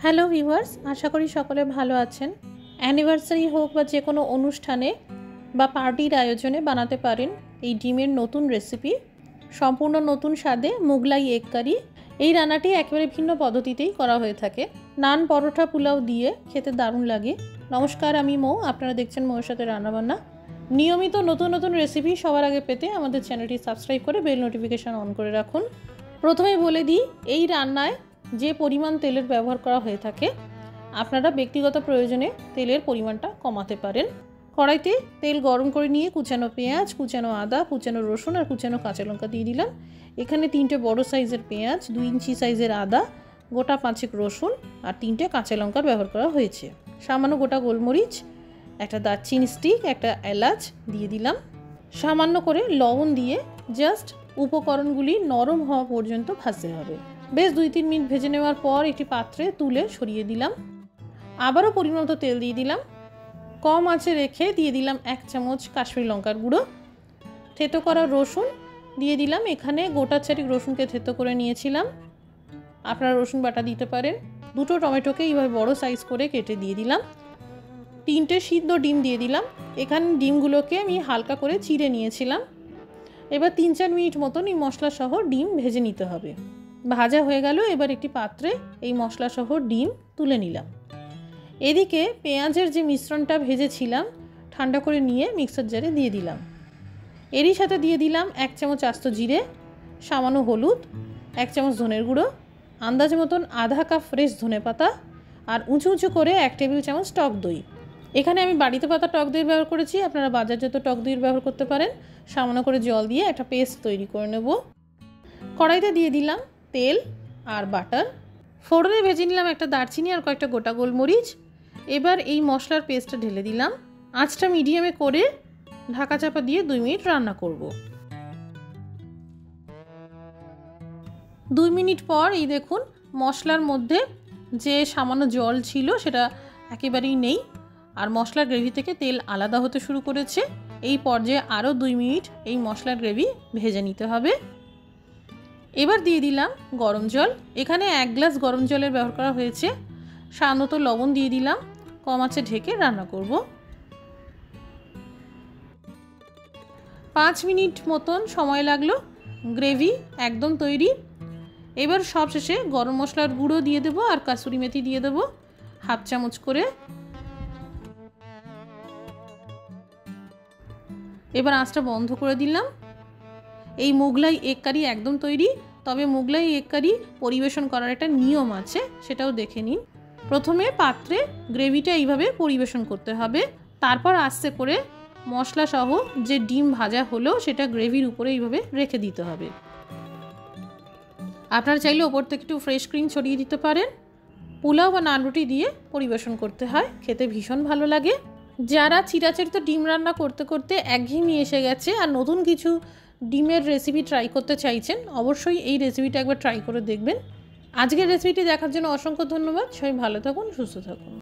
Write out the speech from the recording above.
Hello viewers, আশা করি সকলে ভালো আছেন। অ্যানিভার্সারি হোক বা যে কোনো অনুষ্ঠানে বা পার্টির আয়োজনে বানাতে পারেন এই ডিমের নতুন রেসিপি, সম্পূর্ণ নতুন স্বাদে মোগলাই এগ কারি। এই রান্নাটি একেবারে ভিন্ন পদ্ধতিতেই করা হয়ে থাকে। নান, পরোটা, পোলাও দিয়ে খেতে দারুণ লাগে। নমস্কার, আমি মৌ, আপনারা দেখছেন মৌয়ের সাথে রান্নাবান্না। নিয়মিত নতুন নতুন রেসিপি সবার আগে পেতে আমাদের চ্যানেলটি সাবস্ক্রাইব করে বেল নোটিফিকেশান অন করে রাখুন। প্রথমেই বলে দিই, এই রান্নায় যে পরিমাণ তেলের ব্যবহার করা হয়ে থাকে আপনারা ব্যক্তিগত প্রয়োজনে তেলের পরিমাণটা কমাতে পারেন। কড়াইতে তেল গরম করে নিয়ে কুচানো পেঁয়াজ, কুচানো আদা, কুচানো রসুন আর কুচানো কাঁচা লঙ্কা দিয়ে দিলাম। এখানে 3টে বড় সাইজের পেঁয়াজ, 2 ইঞ্চি সাইজের আদা, গোটা 5 রসুন আর 3টে কাঁচা লঙ্কার ব্যবহার করা হয়েছে। সামান্য গোটা গোলমরিচ, একটা দারচিনি স্টিক, একটা এলাচ দিয়ে দিলাম। সামান্য করে লবণ দিয়ে জাস্ট উপকরণগুলি নরম হওয়া পর্যন্ত ভাজতে হবে। বেশ 2-3 মিনিট ভেজে নেওয়ার পর একটি পাত্রে তুলে সরিয়ে দিলাম। আবারও পরিমাণ মতো তেল দিয়ে দিলাম। কম আঁচে রেখে দিয়ে দিলাম 1 চামচ কাশ্মীরি লঙ্কার গুঁড়ো, থেতো করা রসুন দিয়ে দিলাম। এখানে গোটা 4 রসুনকে থেতো করে নিয়েছিলাম, আপনারা রসুন বাটা দিতে পারেন। 2টো টমেটোকে এইভাবে বড় সাইজ করে কেটে দিয়ে দিলাম। 3টে সিদ্ধ ডিম দিয়ে দিলাম। এখানে ডিমগুলোকে আমি হালকা করে চিড়ে নিয়েছিলাম। এবার 3-4 মিনিট মতন এই মশলা সহ ডিম ভেজে নিতে হবে। ভাজা হয়ে গেল। এবার একটি পাত্রে এই মশলা সহ ডিম তুলে নিলাম। এদিকে পেঁয়াজের যে মিশ্রণটা ভেজেছিলাম ঠান্ডা করে নিয়ে মিক্সার জারে দিয়ে দিলাম। এরই সাথে দিয়ে দিলাম 1 চামচ আস্ত জিরে, সামান্য হলুদ, 1 চামচ ধনের গুঁড়ো, আন্দাজ মতন আধা কাপ ফ্রেশ ধনে পাতা আর উঁচু উঁচু করে 1 টেবিল চামচ টক দই। এখানে আমি বাড়িতে পাতা টক দইয়ের ব্যবহার করেছি, আপনারা বাজারজাত টক দইয়ের ব্যবহার করতে পারেন। সামান্য করে জল দিয়ে একটা পেস্ট তৈরি করে নেব। কড়াইতে দিয়ে দিলাম তেল আর বাটার। ফোড়নে ভেজে নিলাম একটা দারচিনি আর কয়েকটা গোটা গোলমরিচ। এবার এই মশলার পেস্টটা ঢেলে দিলাম। আঁচটা মিডিয়ামে করে ঢাকা চাপা দিয়ে 2 মিনিট রান্না করব। 2 মিনিট পর এই দেখুন মশলার মধ্যে যে সামান্য জল ছিল সেটা একেবারেই নেই, আর মশলার গ্রেভি থেকে তেল আলাদা হতে শুরু করেছে। এই পর্যায়ে আরও 2 মিনিট এই মশলার গ্রেভি ভেজে নিতে হবে। এবার দিয়ে দিলাম গরম জল। এখানে 1 গ্লাস গরম জলের ব্যবহার করা হয়েছে। সামান্য লবণ দিয়ে দিলাম। কম আঁচে ঢেকে রান্না করব। 5 মিনিট মতন সময় লাগলো। গ্রেভি একদম তৈরি। এবার সবশেষে গরম মশলার গুঁড়ো দিয়ে দেবো আর কাসুরি মেথি দিয়ে দেবো 1/2 চামচ করে। এবার আঁচটা বন্ধ করে দিলাম। এই মোগলাই এগ কারি একদম তৈরি। তবে মোগলাই এগ কারি পরিবেশন করার একটা নিয়ম আছে, সেটাও দেখে নিন। প্রথমে পাত্রে গ্রেভিটা এইভাবে পরিবেশন করতে হবে, তারপর আস্তে করে মশলা সহ যে ডিম ভাজা হলো সেটা গ্রেভির উপরে এইভাবে রেখে দিতে হবে। আপনারা চাইলে ওপর থেকে একটু ফ্রেশ ক্রিম ছড়িয়ে দিতে পারেন। পোলাও বা নান রুটি দিয়ে পরিবেশন করতে হয়, খেতে ভীষণ ভালো লাগে। যারা চিরাচরিত ডিম রান্না করতে করতে একঘেয়েমি এসে গেছে আর নতুন কিছু ডিমের রেসিপি ট্রাই করতে চাইছেন, অবশ্যই এই রেসিপিটা একবার ট্রাই করে দেখবেন। আজকের রেসিপিটি দেখার জন্য অসংখ্য ধন্যবাদ। সবাই ভালো থাকুন, সুস্থ থাকুন।